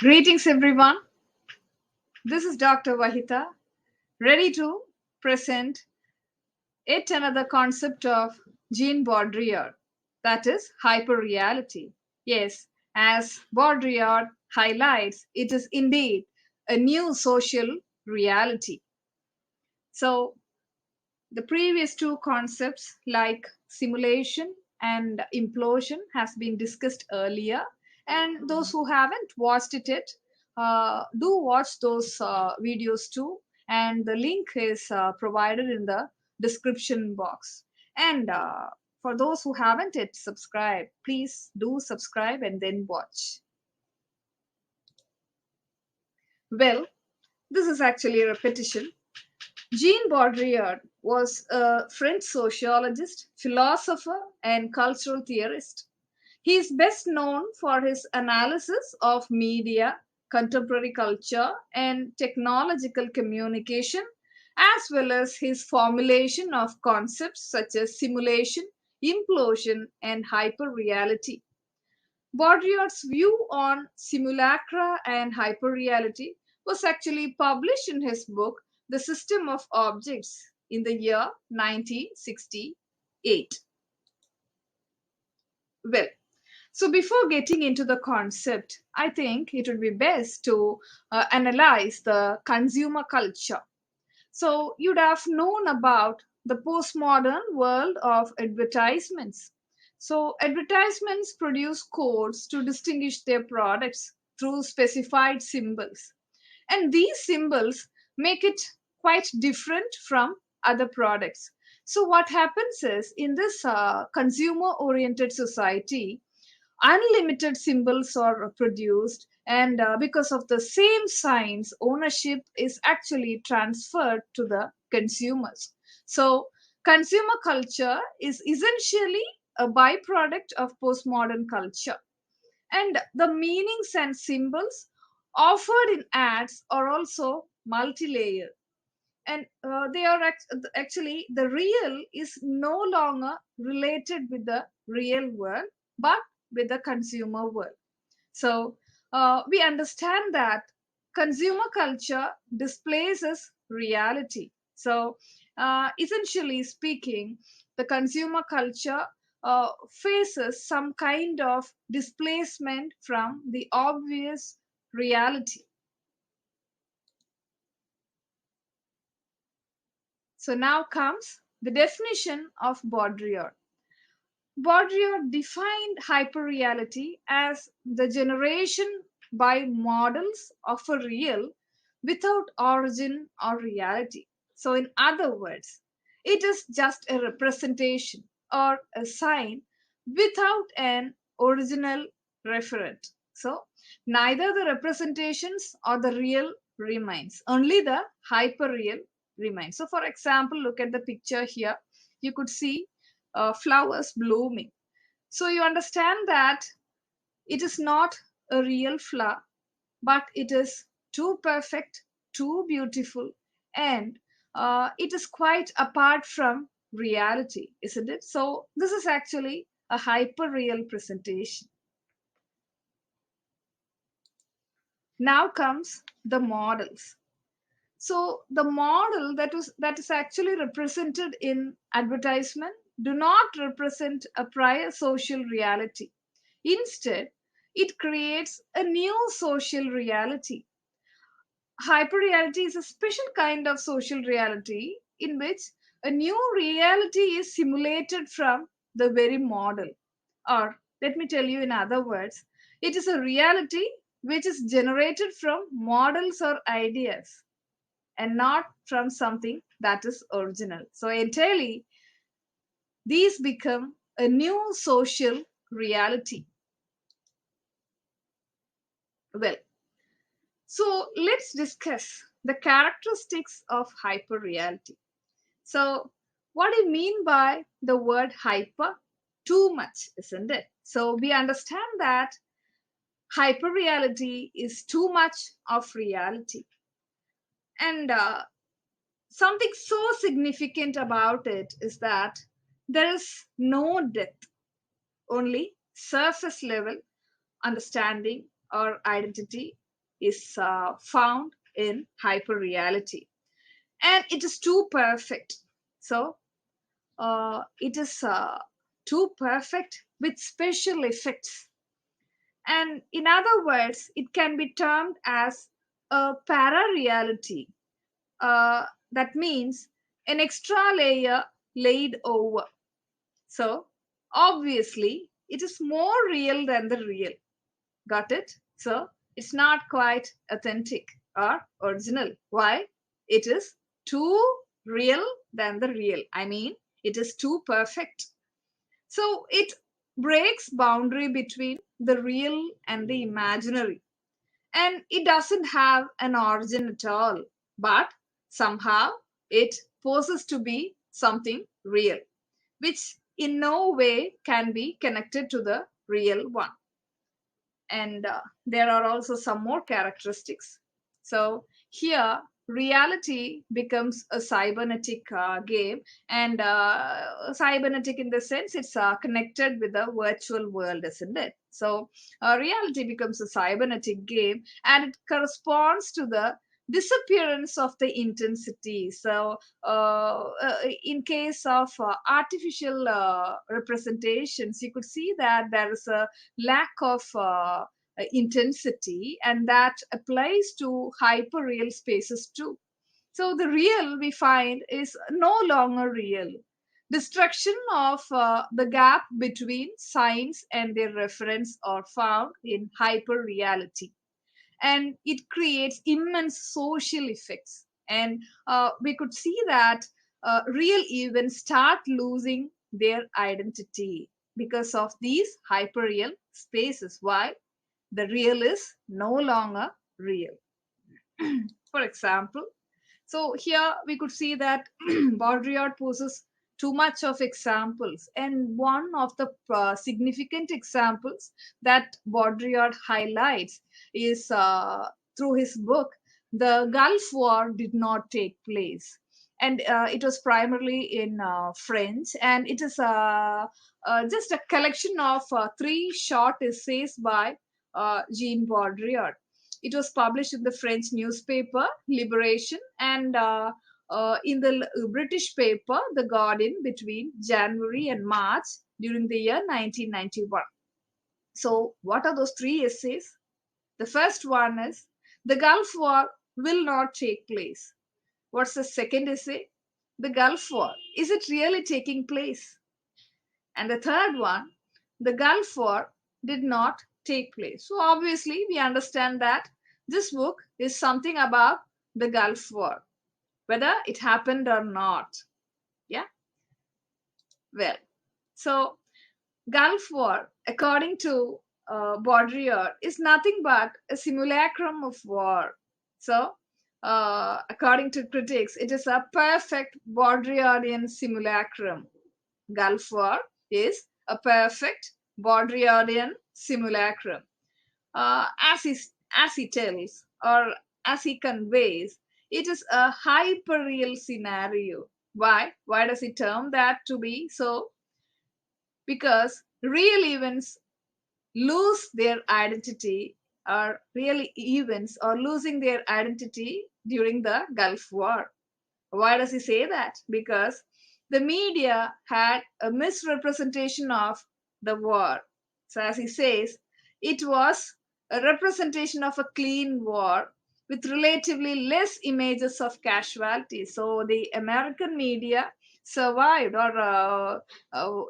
Greetings, everyone. This is Dr. Vahita, ready to present yet another concept of Jean Baudrillard, that is hyperreality. Yes, as Baudrillard highlights, it is indeed a new social reality. So, the previous two concepts like simulation and implosion has been discussed earlier, and those who haven't watched it yet, do watch those videos too, and the link is provided in the description box. And for those who haven't yet subscribed, please do subscribe and then watch. Well, this is actually a repetition. Jean Baudrillard was a French sociologist, philosopher, and cultural theorist. He is best known for his analysis of media, contemporary culture, and technological communication, as well as his formulation of concepts such as simulation, implosion, and hyperreality. Baudrillard's view on simulacra and hyperreality was actually published in his book The System of Objects in the year 1968. Well, so before getting into the concept, I think it would be best to analyze the consumer culture. So you'd have known about the postmodern world of advertisements. So advertisements produce codes to distinguish their products through specified symbols. And these symbols make it quite different from other products. So what happens is in this consumer oriented society, unlimited symbols are produced, and because of the same signs, ownership is actually transferred to the consumers. So consumer culture is essentially a byproduct of postmodern culture, and the meanings and symbols offered in ads are also multi-layered, and they are actually the real is no longer related with the real world but with the consumer world. So we understand that consumer culture displaces reality. So essentially speaking, the consumer culture faces some kind of displacement from the obvious reality. So now comes the definition of Baudrillard. Baudrillard defined hyperreality as the generation by models of a real without origin or reality. So, in other words, it is just a representation or a sign without an original referent. So, neither the representations or the real remains, only the hyperreal remains. So, for example, look at the picture here. You could see flowers blooming. So you understand that it is not a real flower, but it is too perfect, too beautiful, and it is quite apart from reality, isn't it? So this is actually a hyper real presentation. Now comes the models. So the model that is actually represented in advertisement do not represent a prior social reality. Instead, it creates a new social reality. Hyperreality is a special kind of social reality in which a new reality is simulated from the very model. Or let me tell you in other words, it is a reality which is generated from models or ideas and not from something that is original. So entirely, these become a new social reality. Well, so let's discuss the characteristics of hyperreality. So, what do you mean by the word hyper? Too much, isn't it? So, we understand that hyperreality is too much of reality. And something so significant about it is that there is no depth, only surface level understanding or identity. is found in hyperreality, and it is too perfect. So it is too perfect with special effects, and in other words, it can be termed as a para-reality. That means an extra layer laid over. So obviously, it is more real than the real. Got it? So it's not quite authentic or original. Why? It is too real than the real. I mean, it is too perfect. So it breaks boundary between the real and the imaginary. And it doesn't have an origin at all. But somehow it poses to be something real, which in no way can be connected to the real one. And there are also some more characteristics. So here reality becomes a cybernetic game, and cybernetic in the sense it's connected with the virtual world, isn't it? So reality becomes a cybernetic game, and it corresponds to the disappearance of the intensity. So in case of artificial representations, you could see that there is a lack of intensity, and that applies to hyperreal spaces too. So the real we find is no longer real. Destruction of the gap between science and their reference are found in hyperreality, and it creates immense social effects. And we could see that real events start losing their identity because of these hyperreal spaces. Why? The real is no longer real. For example, so here we could see that Baudrillard poses too much of examples, and one of the significant examples that Baudrillard highlights is through his book, The Gulf War did not take place. And it was primarily in French, and it is just a collection of three short essays by Jean Baudrillard. It was published in the French newspaper Liberation, and in the British paper The Guardian between January and March during the year 1991. So, what are those three essays? The first one is The Gulf War will not take place. What's the second essay? The Gulf War, is it really taking place? And the third one, the Gulf War did not take place. So obviously, we understand that this book is something about the Gulf War, whether it happened or not. Yeah. Well, so Gulf War, according to Baudrillard, is nothing but a simulacrum of war. So, according to critics, it is a perfect Baudrillardian simulacrum. Gulf War is a perfect Baudrillardian simulacrum. As he tells, or as he conveys, it is a hyperreal scenario. Why? Why does he term that to be so? Because real events lose their identity, or real events are losing their identity during the Gulf War. Why does he say that? Because the media had a misrepresentation of the war. So, as he says, it was a representation of a clean war with relatively less images of casualties. So, the American media survived, or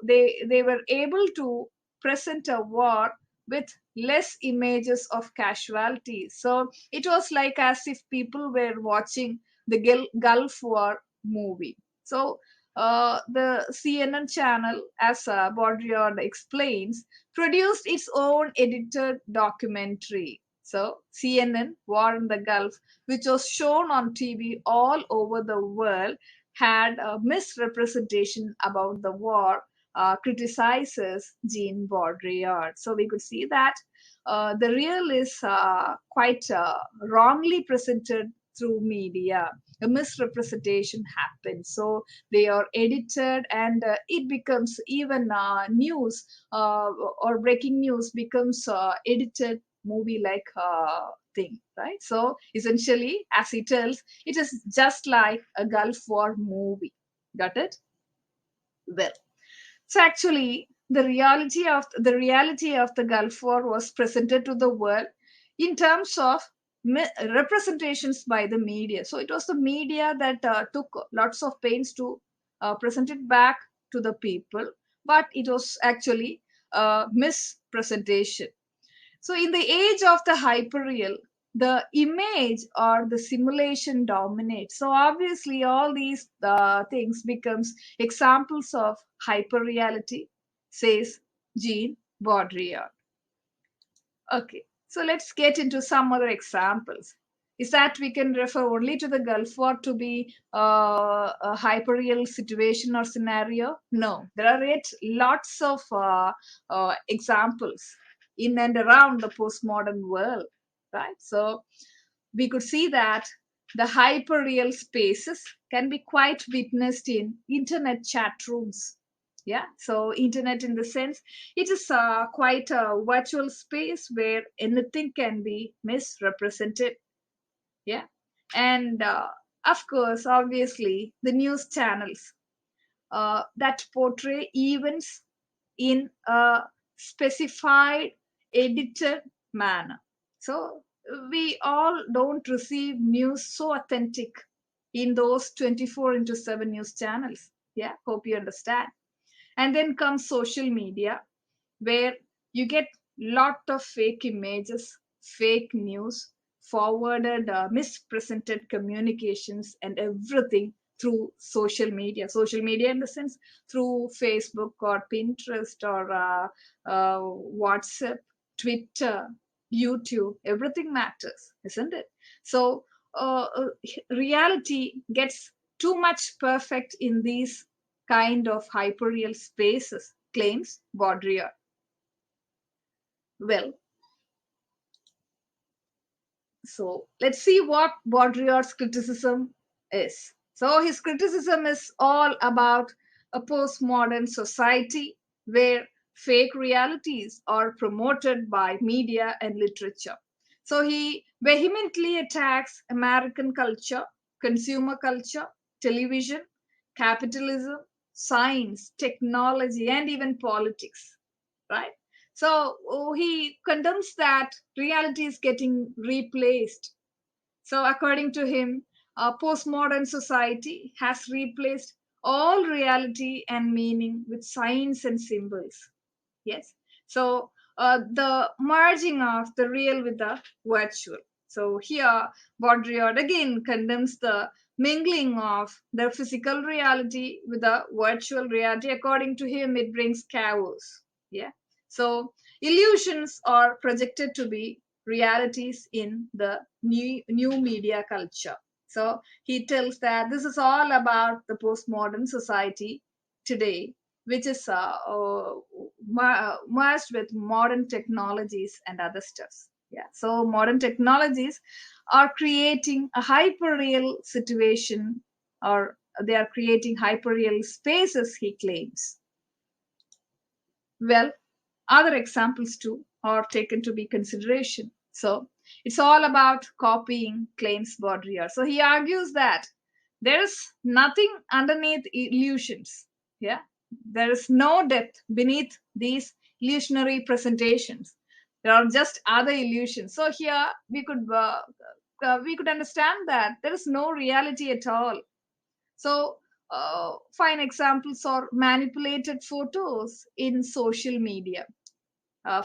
they were able to present a war with less images of casualties. So, it was like as if people were watching the Gulf War movie. So the CNN channel, as Baudrillard explains, produced its own edited documentary. So CNN, War in the Gulf, which was shown on TV all over the world, had a misrepresentation about the war, criticizes Jean Baudrillard. So we could see that the real is quite wrongly presented through media. A misrepresentation happens, so they are edited, and it becomes even news or breaking news becomes edited movie like thing, right? So essentially, as he tells, it is just like a Gulf War movie. Got it? Well, so actually, the reality of the Gulf War was presented to the world in terms of representations by the media. So it was the media that took lots of pains to present it back to the people, but it was actually a mispresentation. So, in the age of the hyperreal, the image or the simulation dominates. So, obviously, all these things becomes examples of hyperreality, says Jean Baudrillard. Okay, so let's get into some other examples. Is that we can refer only to the Gulf War to be a hyperreal situation or scenario? No, there are yet lots of examples in and around the postmodern world, right? So we could see that the hyperreal spaces can be quite witnessed in internet chat rooms. Yeah, so internet in the sense it is quite a virtual space where anything can be misrepresented. Yeah, and of course, obviously, the news channels that portray events in a specified edited manner. So we all don't receive news so authentic in those 24 into 7 news channels. Yeah, hope you understand. And then comes social media, where you get lot of fake images, fake news, forwarded mispresented communications, and everything through social media in the sense through Facebook or Pinterest or WhatsApp, Twitter, YouTube. Everything matters, isn't it? So reality gets too much perfect in these kind of hyperreal spaces, claims Baudrillard. Well, so let's see what Baudrillard's criticism is. So his criticism is all about a postmodern society where fake realities are promoted by media and literature. So he vehemently attacks American culture, consumer culture, television, capitalism, science, technology, and even politics, right? So he condemns that reality is getting replaced. So according to him, postmodern society has replaced all reality and meaning with signs and symbols. Yes. So the merging of the real with the virtual. So here, Baudrillard again condemns the mingling of the physical reality with the virtual reality. According to him, it brings chaos. Yeah. So illusions are projected to be realities in the new media culture. So he tells that this is all about the postmodern society today, which is merged with modern technologies and other stuffs. Yeah, so modern technologies are creating a hyperreal situation, or they are creating hyperreal spaces, he claims. Well, other examples too are taken to be consideration. So it's all about copying, claims Baudrillard. So he argues that there is nothing underneath illusions. Yeah, there is no depth beneath these illusionary presentations. There are just other illusions. So here we could understand that there is no reality at all. So, fine examples are manipulated photos in social media.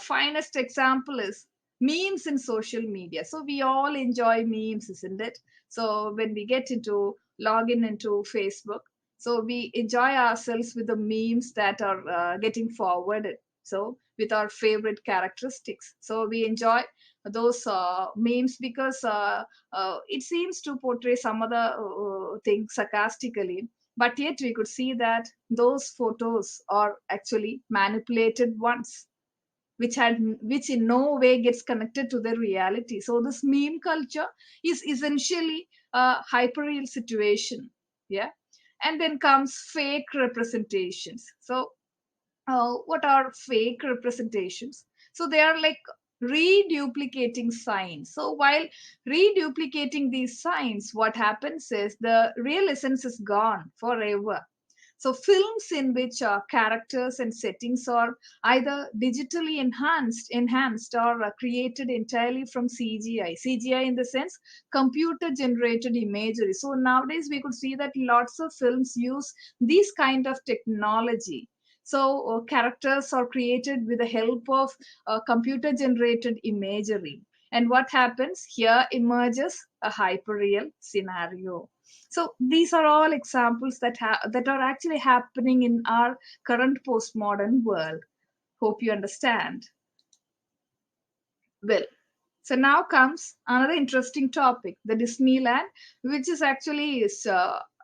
Finest example is memes in social media. So we all enjoy memes, isn't it? So when we get into login into Facebook, so we enjoy ourselves with the memes that are getting forwarded. So with our favorite characteristics, so we enjoy those memes because it seems to portray some other thing sarcastically, but yet we could see that those photos are actually manipulated ones, which in no way gets connected to the reality. So this meme culture is essentially a hyperreal situation. Yeah. And then comes fake representations. So what are fake representations? So they are like reduplicating signs. So while reduplicating these signs, what happens is the real essence is gone forever. So films in which characters and settings are either digitally enhanced or created entirely from CGI. CGI in the sense computer generated imagery. So nowadays we could see that lots of films use these kind of technology. So characters are created with the help of computer generated imagery. And what happens here emerges a hyperreal scenario. So these are all examples that are actually happening in our current postmodern world. Hope you understand. Well, so now comes another interesting topic, the Disneyland, which is actually is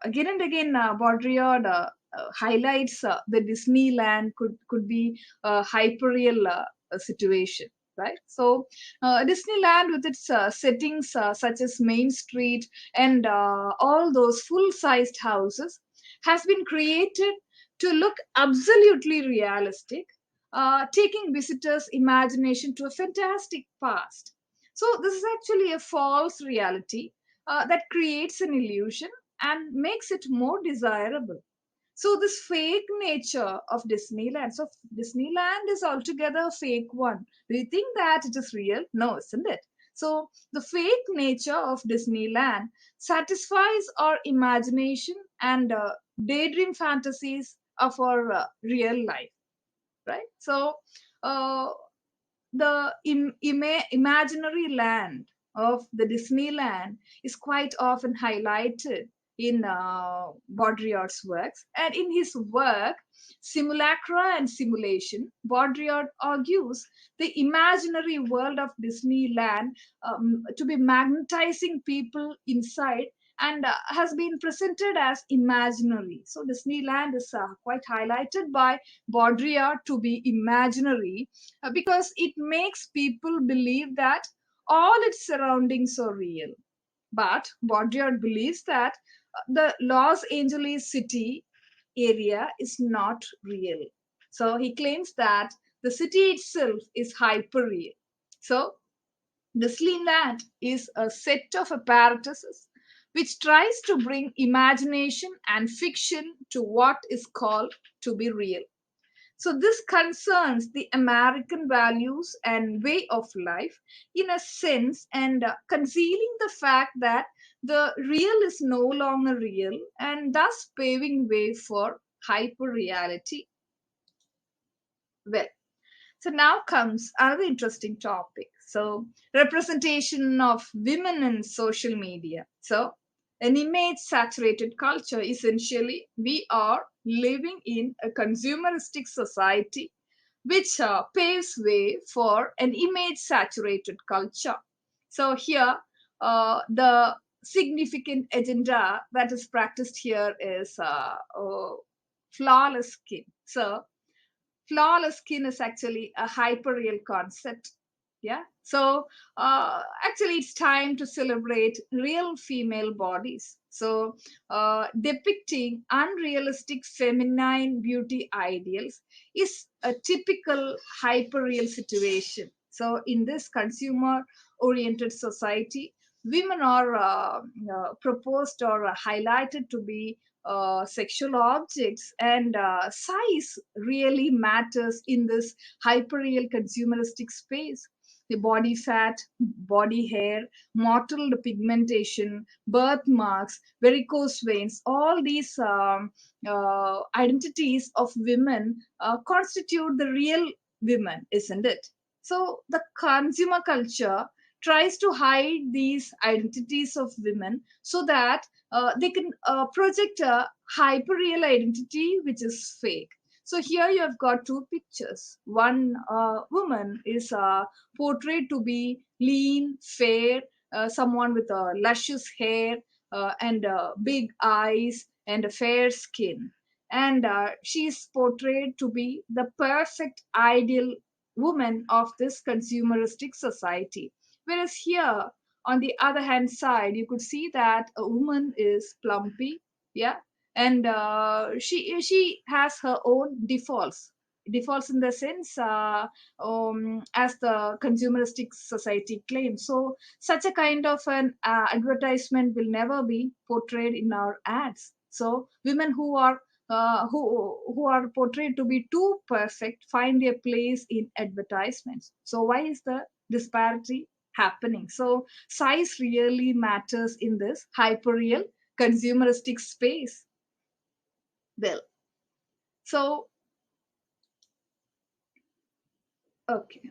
again and again Baudrillard highlights the Disneyland could be a hyperreal situation, right? So Disneyland with its settings such as Main Street and all those full-sized houses has been created to look absolutely realistic, taking visitors' imagination to a fantastic past. So, this is actually a false reality that creates an illusion and makes it more desirable. So, this fake nature of Disneyland. So, Disneyland is altogether a fake one. Do you think that it is real? No, isn't it? So, the fake nature of Disneyland satisfies our imagination and daydream fantasies of our real life, right? So, uh, the imaginary land of the Disneyland is quite often highlighted in Baudrillard's works. And in his work, Simulacra and Simulation, Baudrillard argues the imaginary world of Disneyland to be magnetizing people inside and has been presented as imaginary. So Disneyland is quite highlighted by Baudrillard to be imaginary because it makes people believe that all its surroundings are real. But Baudrillard believes that the Los Angeles city area is not real. So he claims that the city itself is hyperreal. So Disneyland is a set of apparatuses which tries to bring imagination and fiction to what is called to be real. So, this concerns the American values and way of life in a sense, and concealing the fact that the real is no longer real and thus paving way for hyperreality. Well, so now comes another interesting topic. So, representation of women in social media. So, an image saturated culture, essentially, we are living in a consumeristic society which paves way for an image saturated culture. So, here, the significant agenda that is practiced here is flawless skin. So, flawless skin is actually a hyperreal concept. Yeah. So actually it's time to celebrate real female bodies. So depicting unrealistic feminine beauty ideals is a typical hyperreal situation. So in this consumer oriented society, women are proposed or highlighted to be sexual objects, and size really matters in this hyperreal consumeristic space. The body fat, body hair, mottled pigmentation, birthmarks, varicose veins, all these identities of women constitute the real women, isn't it? So the consumer culture tries to hide these identities of women so that they can project a hyperreal identity which is fake. So here you have got two pictures. One woman is portrayed to be lean, fair, someone with luscious hair and big eyes and a fair skin. And she is portrayed to be the perfect ideal woman of this consumeristic society. Whereas here, on the other hand side, you could see that a woman is plumpy, yeah, and she has her own defaults. defaults in the sense as the consumeristic society claims. So such a kind of an advertisement will never be portrayed in our ads. So women who are portrayed to be too perfect find their place in advertisements. So why is the disparity happening? So size really matters in this hyperreal consumeristic space. Well, so okay.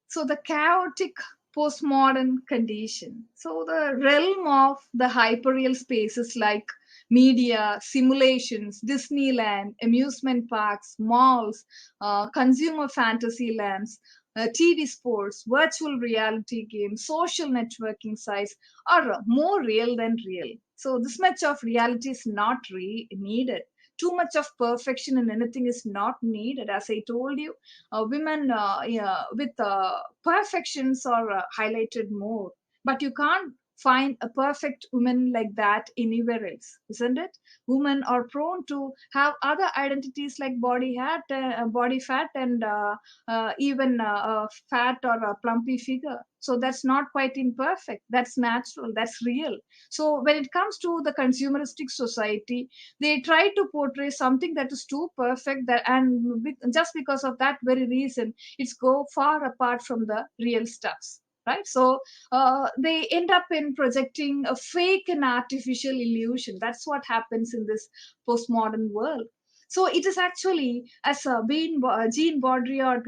So the chaotic postmodern condition. So the realm of the hyperreal spaces like media, simulations, Disneyland, amusement parks, malls, consumer fantasy lands, TV sports, virtual reality games, social networking sites are more real than real. So this much of reality is not needed. Too much of perfection in anything is not needed. As I told you, women yeah, with perfections are highlighted more, but you can't find a perfect woman like that anywhere else, isn't it? Women are prone to have other identities like body fat, and even a fat or a plumpy figure. So that's not quite imperfect, that's natural, that's real. So when it comes to the consumeristic society, they try to portray something that is too perfect, that and just because of that very reason it's go far apart from the real stuffs, right? So they end up in projecting a fake and artificial illusion. That's what happens in this postmodern world. So it is actually, as Jean Baudrillard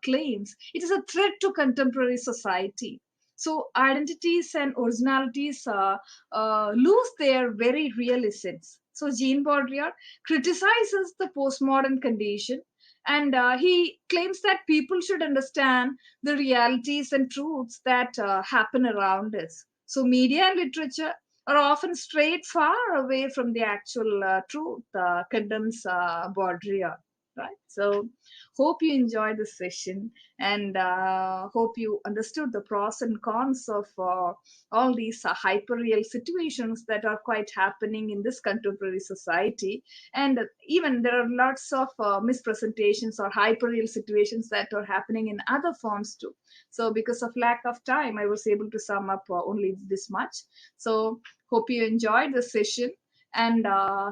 claims, it is a threat to contemporary society. So identities and originalities lose their very real essence. So Jean Baudrillard criticizes the postmodern condition, and he claims that people should understand the realities and truths that happen around us. So media and literature are often strayed far away from the actual truth, condemns Baudrillard. Right. So, hope you enjoyed this session, and hope you understood the pros and cons of all these hyperreal situations that are quite happening in this contemporary society. And even there are lots of mispresentations or hyperreal situations that are happening in other forms too. So because of lack of time, I was able to sum up only this much. So hope you enjoyed the session, and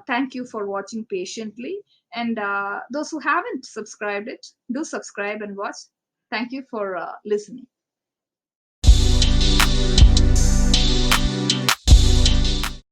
thank you for watching patiently. And those who haven't subscribed it, do subscribe and watch. Thank you for listening.